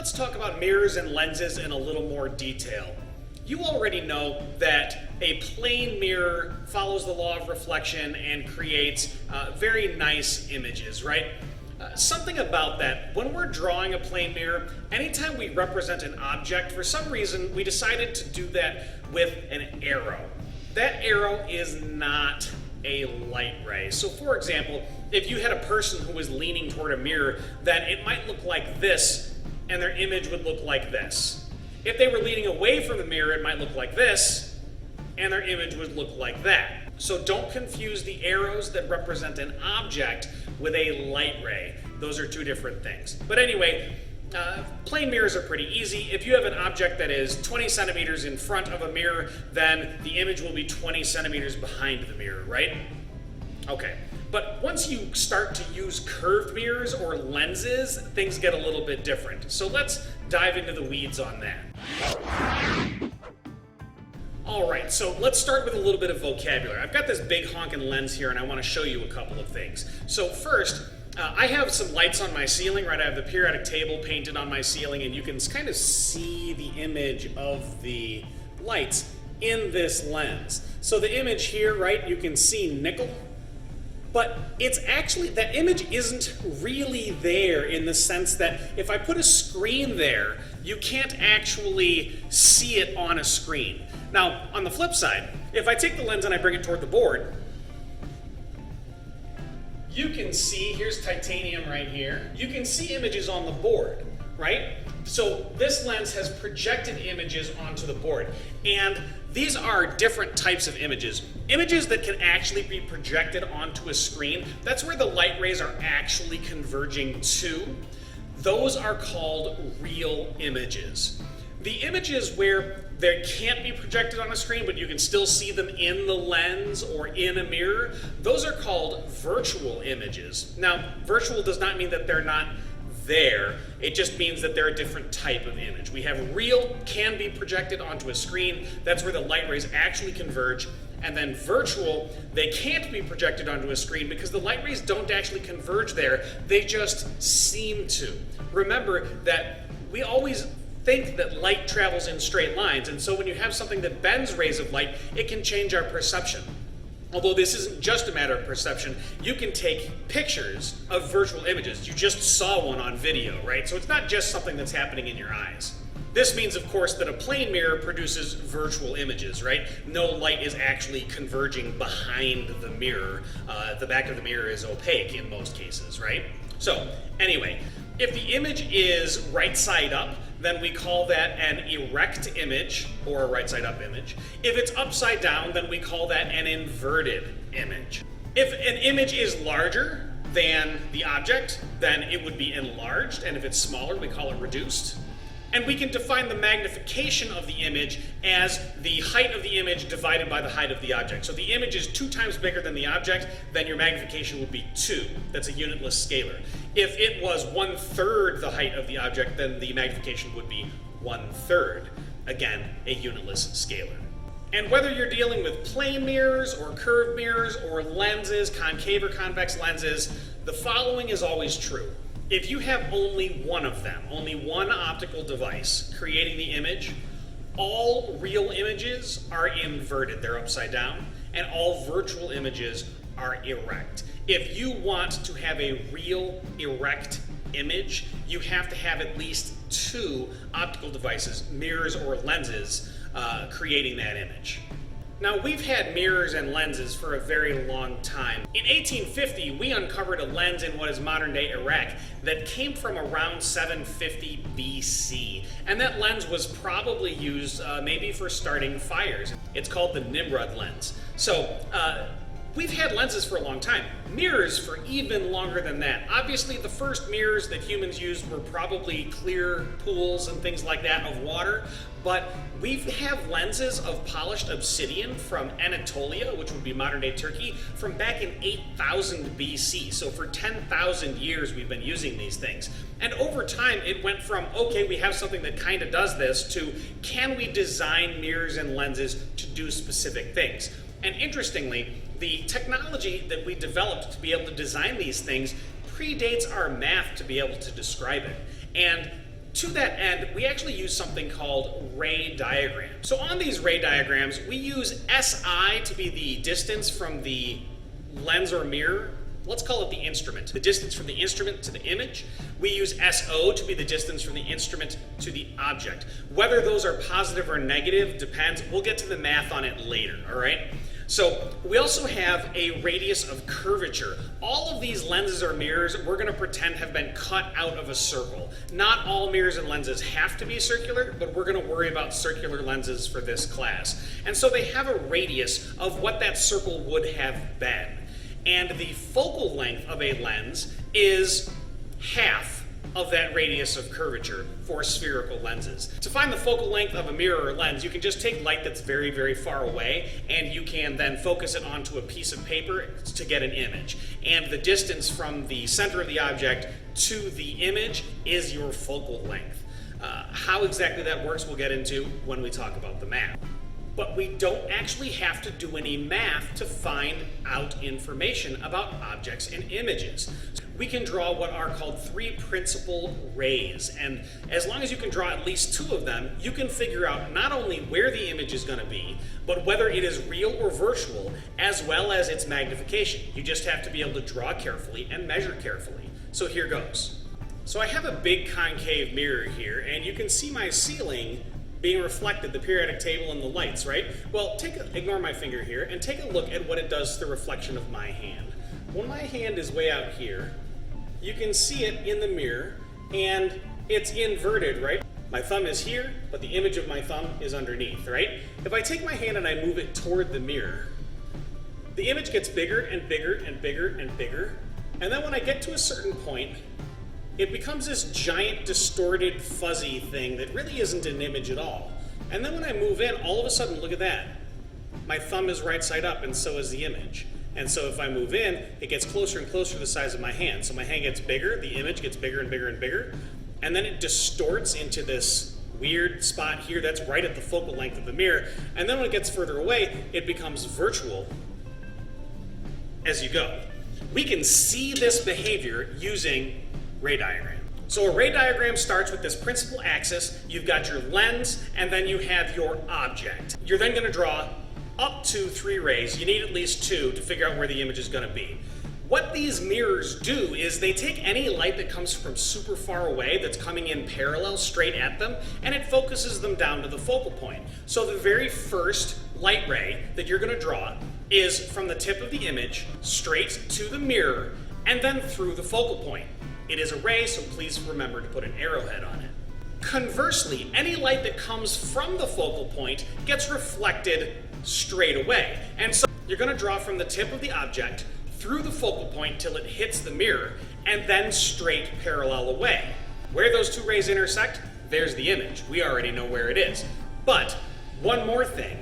let's talk about mirrors and lenses in a little more detail. You already know that a plane mirror follows the law of reflection and creates very nice images, right? Something about that, when we're drawing a plane mirror, anytime we represent an object, for some reason we decided to do that with an arrow. That arrow is not a light ray. So for example, if you had a person who was leaning toward a mirror, then it might look like this and their image would look like this. If they were leaning away from the mirror, it might look like this and their image would look like that. So don't confuse the arrows that represent an object with a light ray. Those are two different things. But anyway, plane mirrors are pretty easy. If you have an object that is 20 centimeters in front of a mirror, then the image will be 20 centimeters behind the mirror, right? Okay, but once you start to use curved mirrors or lenses, things get a little bit different. So let's dive into the weeds on that. All right, so let's start with a little bit of vocabulary. I've got this big honking lens here and I want to show you a couple of things. So first, I have some lights on my ceiling, right? I have the periodic table painted on my ceiling and you can kind of see the image of the lights in this lens. So the image here, right, you can see nickel, but it's actually, that image isn't really there in the sense that if I put a screen there, you can't actually see it on a screen. Now, on the flip side, if I take the lens and I bring it toward the board, you can see, here's titanium right here, you can see images on the board, right? So this lens has projected images onto the board, and these are different types of images. Images that can actually be projected onto a screen, that's where the light rays are actually converging to. Those are called real images. The images where they can't be projected on a screen, but you can still see them in the lens or in a mirror, those are called virtual images. Now, virtual does not mean that they're not there, it just means that they're a different type of image. We have real, can be projected onto a screen, that's where the light rays actually converge, and then virtual, they can't be projected onto a screen because the light rays don't actually converge there, they just seem to. Remember that we always think that light travels in straight lines, and so when you have something that bends rays of light, it can change our perception. Although this isn't just a matter of perception, you can take pictures of virtual images. You just saw one on video, right? So it's not just something that's happening in your eyes. This means, of course, that a plane mirror produces virtual images, right? No light is actually converging behind the mirror. The back of the mirror is opaque in most cases, right? So anyway, if the image is right side up, then we call that an erect image, or a right side up image. If it's upside down, then we call that an inverted image. If an image is larger than the object, then it would be enlarged, and if it's smaller, we call it reduced. And we can define the magnification of the image as the height of the image divided by the height of the object. So the image is 2 times bigger than the object, then your magnification would be 2. That's a unitless scalar. If it was 1/3 the height of the object, then the magnification would be 1/3. Again, a unitless scalar. And whether you're dealing with plane mirrors or curved mirrors or lenses, concave or convex lenses, the following is always true. If you have only one of them, only one optical device creating the image, all real images are inverted, they're upside down, and all virtual images are erect. If you want to have a real erect image, you have to have at least 2 optical devices, mirrors or lenses, creating that image. Now, we've had mirrors and lenses for a very long time. In 1850, we uncovered a lens in what is modern-day Iraq that came from around 750 BC. And that lens was probably used maybe for starting fires. It's called the Nimrod lens. So, we've had lenses for a long time. Mirrors for even longer than that. Obviously, the first mirrors that humans used were probably clear pools and things like that of water, but we have lenses of polished obsidian from Anatolia, which would be modern-day Turkey, from back in 8000 BC. So for 10,000 years, we've been using these things. And over time, it went from, okay, we have something that kind of does this, to can we design mirrors and lenses to do specific things? And interestingly, the technology that we developed to be able to design these things predates our math to be able to describe it. And To that end, we actually use something called ray diagrams. So on these ray diagrams, we use SI to be the distance from the lens or mirror. Let's call it the instrument. The distance from the instrument to the image. We use SO to be the distance from the instrument to the object. Whether those are positive or negative depends. We'll get to the math on it later, all right? So we also have a radius of curvature. All of these lenses or mirrors we're going to pretend have been cut out of a circle. Not all mirrors and lenses have to be circular, but we're going to worry about circular lenses for this class. And so they have a radius of what that circle would have been. And the focal length of a lens is half of that radius of curvature for spherical lenses. To find the focal length of a mirror or lens, you can just take light that's very, very far away, and you can then focus it onto a piece of paper to get an image. And the distance from the center of the object to the image is your focal length. How exactly that works we'll get into when we talk about the math. But we don't actually have to do any math to find out information about objects and images. We can draw what are called three principal rays, and as long as you can draw at least two of them, you can figure out not only where the image is going to be, but whether it is real or virtual, as well as its magnification. You just have to be able to draw carefully and measure carefully. So here goes. So I have a big concave mirror here, and you can see my ceiling being reflected, the periodic table and the lights, right? Well, ignore my finger here and take a look at what it does to the reflection of my hand. When my hand is way out here, you can see it in the mirror and it's inverted, right? My thumb is here, but the image of my thumb is underneath, right? If I take my hand and I move it toward the mirror, the image gets bigger and bigger and bigger and bigger, and then when I get to a certain point, it becomes this giant, distorted, fuzzy thing that really isn't an image at all. And then when I move in, all of a sudden, look at that. My thumb is right side up, and so is the image. And so if I move in, it gets closer and closer to the size of my hand. So my hand gets bigger, the image gets bigger and bigger and bigger, and then it distorts into this weird spot here that's right at the focal length of the mirror. And then when it gets further away, it becomes virtual as you go. We can see this behavior using ray diagram. So a ray diagram starts with this principal axis. You've got your lens, and then you have your object. You're then going to draw up to 3 rays. You need at least 2 to figure out where the image is going to be. What these mirrors do is they take any light that comes from super far away that's coming in parallel straight at them, and it focuses them down to the focal point. So the very first light ray that you're going to draw is from the tip of the image straight to the mirror and then through the focal point. It is a ray, so please remember to put an arrowhead on it. Conversely, any light that comes from the focal point gets reflected straight away. And so you're going to draw from the tip of the object through the focal point till it hits the mirror, and then straight parallel away. Where those 2 rays intersect, there's the image. We already know where it is. But one more thing.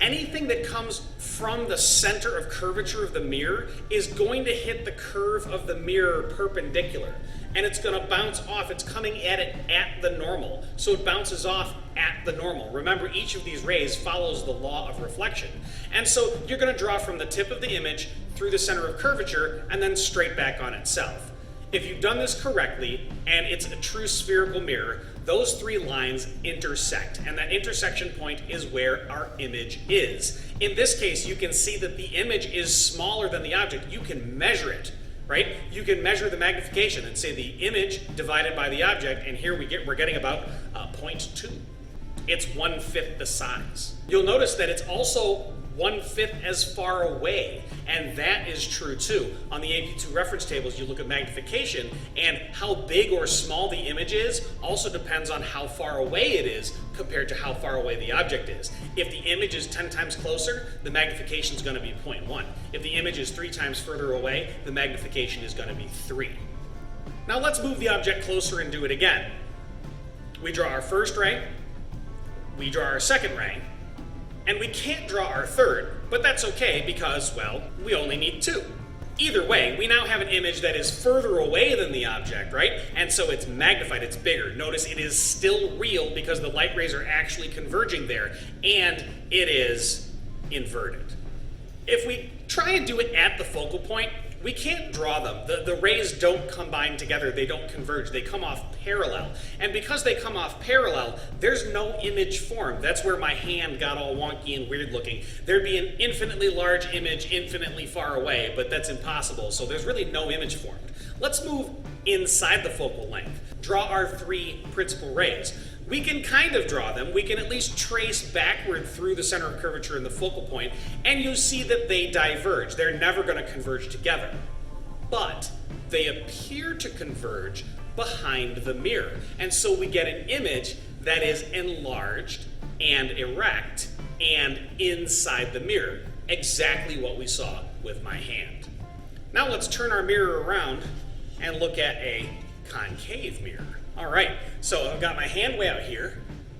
Anything that comes from the center of curvature of the mirror is going to hit the curve of the mirror perpendicular, and it's going to bounce off. It's coming at it at the normal, so it bounces off at the normal. Remember, each of these rays follows the law of reflection. And so you're going to draw from the tip of the image through the center of curvature and then straight back on itself. If you've done this correctly, and it's a true spherical mirror, those 3 lines intersect, and that intersection point is where our image is. In this case, you can see that the image is smaller than the object. You can measure it, right? You can measure the magnification and say the image divided by the object, and here we're getting about 0.2. It's 1/5 the size. You'll notice that it's also 1/5 as far away, and that is true too. On the AP2 reference tables, you look at magnification, and how big or small the image is also depends on how far away it is compared to how far away the object is. If the image is 10 times closer, the magnification is going to be 0.1. If the image is 3 times further away, the magnification is going to be 3. Now let's move the object closer and do it again. We draw our first ray, we draw our second ray, and we can't draw our third, but that's okay because, well, we only need 2. Either way, we now have an image that is further away than the object, right? And so it's magnified, it's bigger. Notice it is still real because the light rays are actually converging there, and it is inverted. If we try and do it at the focal point, we can't draw them. The rays don't combine together, they don't converge, they come off parallel. And because they come off parallel, there's no image formed. That's where my hand got all wonky and weird looking. There'd be an infinitely large image infinitely far away, but that's impossible, so there's really no image formed. Let's move inside the focal length. Draw our 3 principal rays. We can kind of draw them. We can at least trace backward through the center of curvature in the focal point, and you see that they diverge. They're never going to converge together. But they appear to converge behind the mirror. And so we get an image that is enlarged and erect and inside the mirror. Exactly what we saw with my hand. Now let's turn our mirror around and look at a concave mirror. All right, so I've got my hand way out here,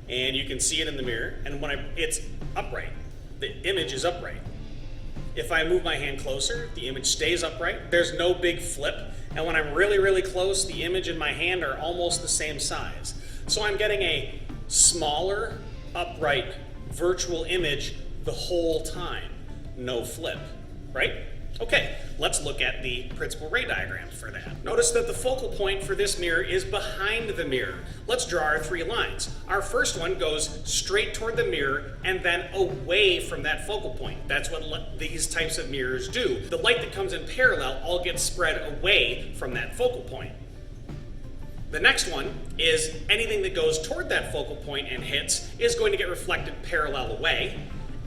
and you can see it in the mirror, and when it's upright, the image is upright. If I move my hand closer, the image stays upright. There's no big flip, and when I'm really, really close, the image and my hand are almost the same size. So I'm getting a smaller, upright, virtual image the whole time. No flip, right? Okay, let's look at the principal ray diagram for that. Notice that the focal point for this mirror is behind the mirror. Let's draw our 3 lines. Our first one goes straight toward the mirror and then away from that focal point. That's what these types of mirrors do. The light that comes in parallel all gets spread away from that focal point. The next one is anything that goes toward that focal point and hits is going to get reflected parallel away.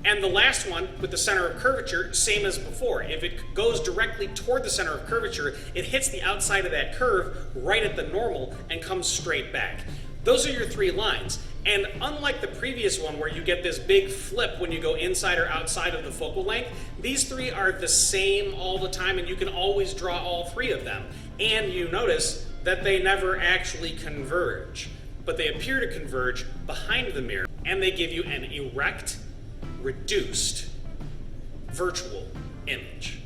And the last one, with the center of curvature, same as before. If it goes directly toward the center of curvature, it hits the outside of that curve right at the normal and comes straight back. Those are your 3 lines. And unlike the previous one where you get this big flip when you go inside or outside of the focal length, these 3 are the same all the time, and you can always draw all 3 of them. And you notice that they never actually converge, but they appear to converge behind the mirror, and they give you an erect, reduced virtual image.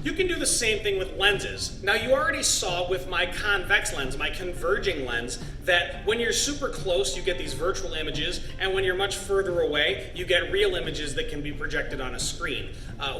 You can do the same thing with lenses. Now you already saw with my convex lens, my converging lens, that when you're super close you get these virtual images, and when you're much further away you get real images that can be projected on a screen.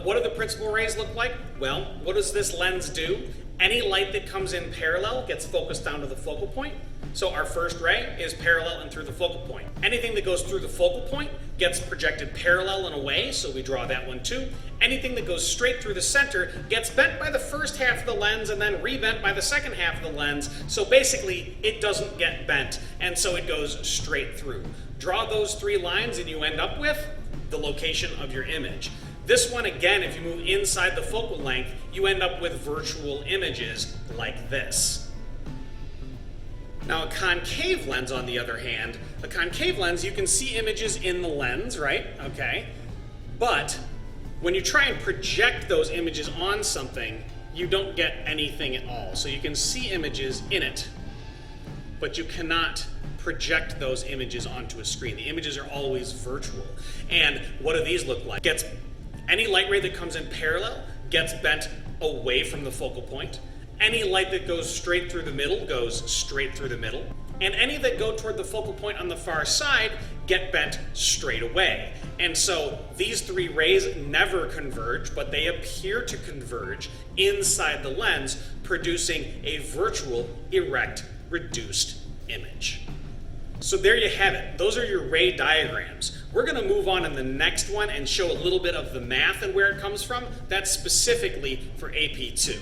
What do the principal rays look like? Well, what does this lens do? Any light that comes in parallel gets focused down to the focal point. So our first ray is parallel and through the focal point. Anything that goes through the focal point gets projected parallel and away, so we draw that one too. Anything that goes straight through the center gets bent by the first half of the lens and then rebent by the second half of the lens. So basically, it doesn't get bent, and so it goes straight through. Draw those 3 lines and you end up with the location of your image. This one, again, if you move inside the focal length, you end up with virtual images like this. Now a concave lens, on the other hand, a concave lens, you can see images in the lens, right? Okay. But when you try and project those images on something, you don't get anything at all. So you can see images in it, but you cannot project those images onto a screen. The images are always virtual. And what do these look like? Any light ray that comes in parallel gets bent away from the focal point. Any light that goes straight through the middle goes straight through the middle. And any that go toward the focal point on the far side get bent straight away. And so these 3 rays never converge, but they appear to converge inside the lens, producing a virtual, erect, reduced image. So there you have it. Those are your ray diagrams. We're going to move on in the next one and show a little bit of the math and where it comes from. That's specifically for AP2.